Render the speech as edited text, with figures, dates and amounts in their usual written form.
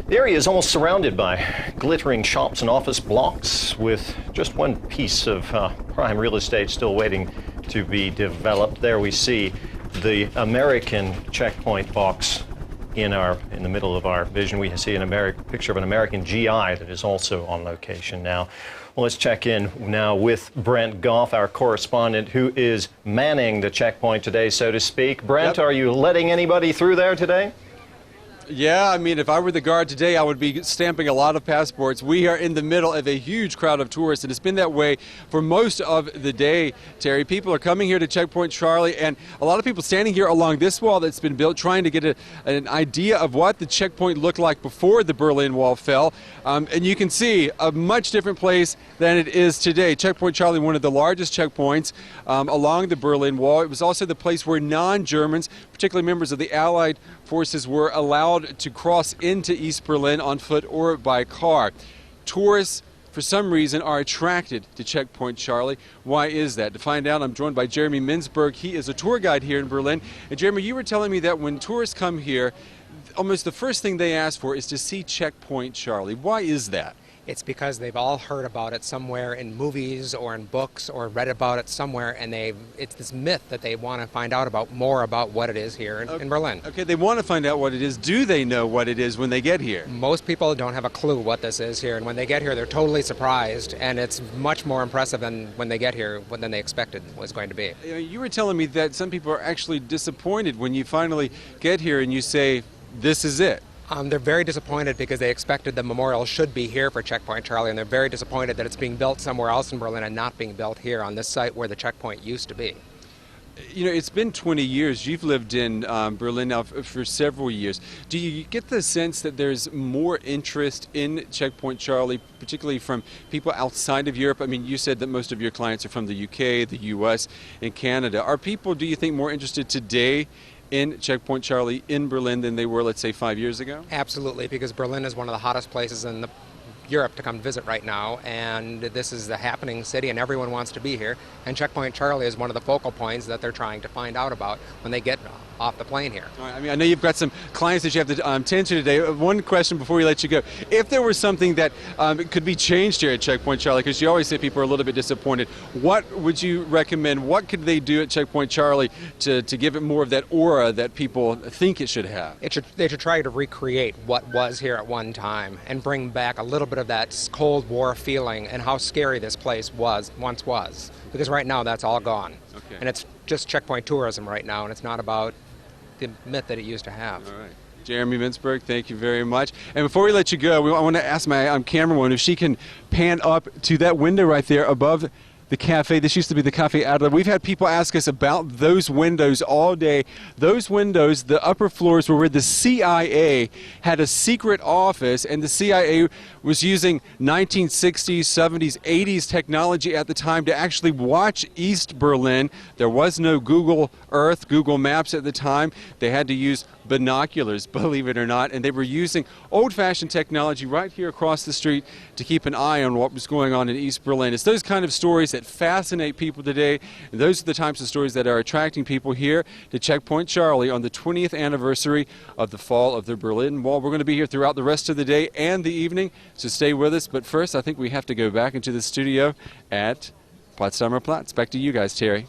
The area is almost surrounded by glittering shops and office blocks with just one piece of prime real estate still waiting to be developed. There we see the American checkpoint box in the middle of our vision. We see a picture of an American GI that is also on location now. Well, let's check in now with Brent Goff, our correspondent, who is manning the checkpoint today, so to speak. Brent, Are you letting anybody through there today? Yeah, I mean, if I were the guard today, I would be stamping a lot of passports. We are in the middle of a huge crowd of tourists, and it's been that way for most of the day, Terry. People are coming here to Checkpoint Charlie, and a lot of people standing here along this wall that's been built, trying to get an idea of what the checkpoint looked like before the Berlin Wall fell. And you can see a much different place than it is today. Checkpoint Charlie, one of the largest checkpoints along the Berlin Wall. It was also the place where non-Germans, particularly members of the Allied forces, were allowed to cross into East Berlin on foot or by car. Tourists, for some reason, are attracted to Checkpoint Charlie. Why is that? To find out, I'm joined by Jeremy Mintzberg. He is a tour guide here in Berlin. And Jeremy, you were telling me that when tourists come here, almost the first thing they ask for is to see Checkpoint Charlie. Why is that? It's because they've all heard about it somewhere in movies or in books or read about it somewhere, and it's this myth that they want to find out about more about what it is here in Berlin. Okay, they want to find out what it is. Do they know what it is when they get here? Most people don't have a clue what this is here, and when they get here, they're totally surprised, and it's much more impressive than when they get here than they expected it was going to be. You were telling me that some people are actually disappointed when you finally get here and you say, this is it. They're very disappointed because they expected the memorial should be here for Checkpoint Charlie, and they're very disappointed that it's being built somewhere else in Berlin and not being built here on this site where the checkpoint used to be. You know, it's been 20 years. You've lived in Berlin now for several years. Do you get the sense that there's more interest in Checkpoint Charlie, particularly from people outside of Europe? I mean, you said that most of your clients are from the UK, the US, and Canada. Are people, do you think, more interested today in Checkpoint Charlie in Berlin than they were, let's say, 5 years ago? Absolutely, because Berlin is one of the hottest places in Europe to come visit right now, and this is the happening city and everyone wants to be here, and Checkpoint Charlie is one of the focal points that they're trying to find out about when they get off the plane here. All right, I mean, I know you've got some clients that you have to tend to today. One question before we let you go. If there was something that could be changed here at Checkpoint Charlie, because you always say people are a little bit disappointed, what would you recommend? What could they do at Checkpoint Charlie to give it more of that aura that people think it should have? They should try to recreate what was here at one time and bring back a little bit of that Cold War feeling and how scary this place once was. Because right now that's all gone. Okay. And it's just checkpoint tourism right now, and it's not about the myth that it used to have. All right. Jeremy Mintzberg, thank you very much. And before we let you go, I want to ask my camerawoman if she can pan up to that window right there above the cafe. This used to be the Cafe Adler. We've had people ask us about those windows all day. Those windows, the upper floors, were where the CIA had a secret office, and the CIA was using 1960s, 70s, 80s technology at the time to actually watch East Berlin. There was no Google Earth, Google Maps at the time. They had to use binoculars, believe it or not, and they were using old-fashioned technology right here across the street to keep an eye on what was going on in East Berlin. It's those kind of stories that fascinate people today, and those are the types of stories that are attracting people here to Checkpoint Charlie on the 20th anniversary of the fall of the Berlin Wall. We're going to be here throughout the rest of the day and the evening, so stay with us. But first, I think we have to go back into the studio at Potsdamer Platz. Back to you guys, Terry.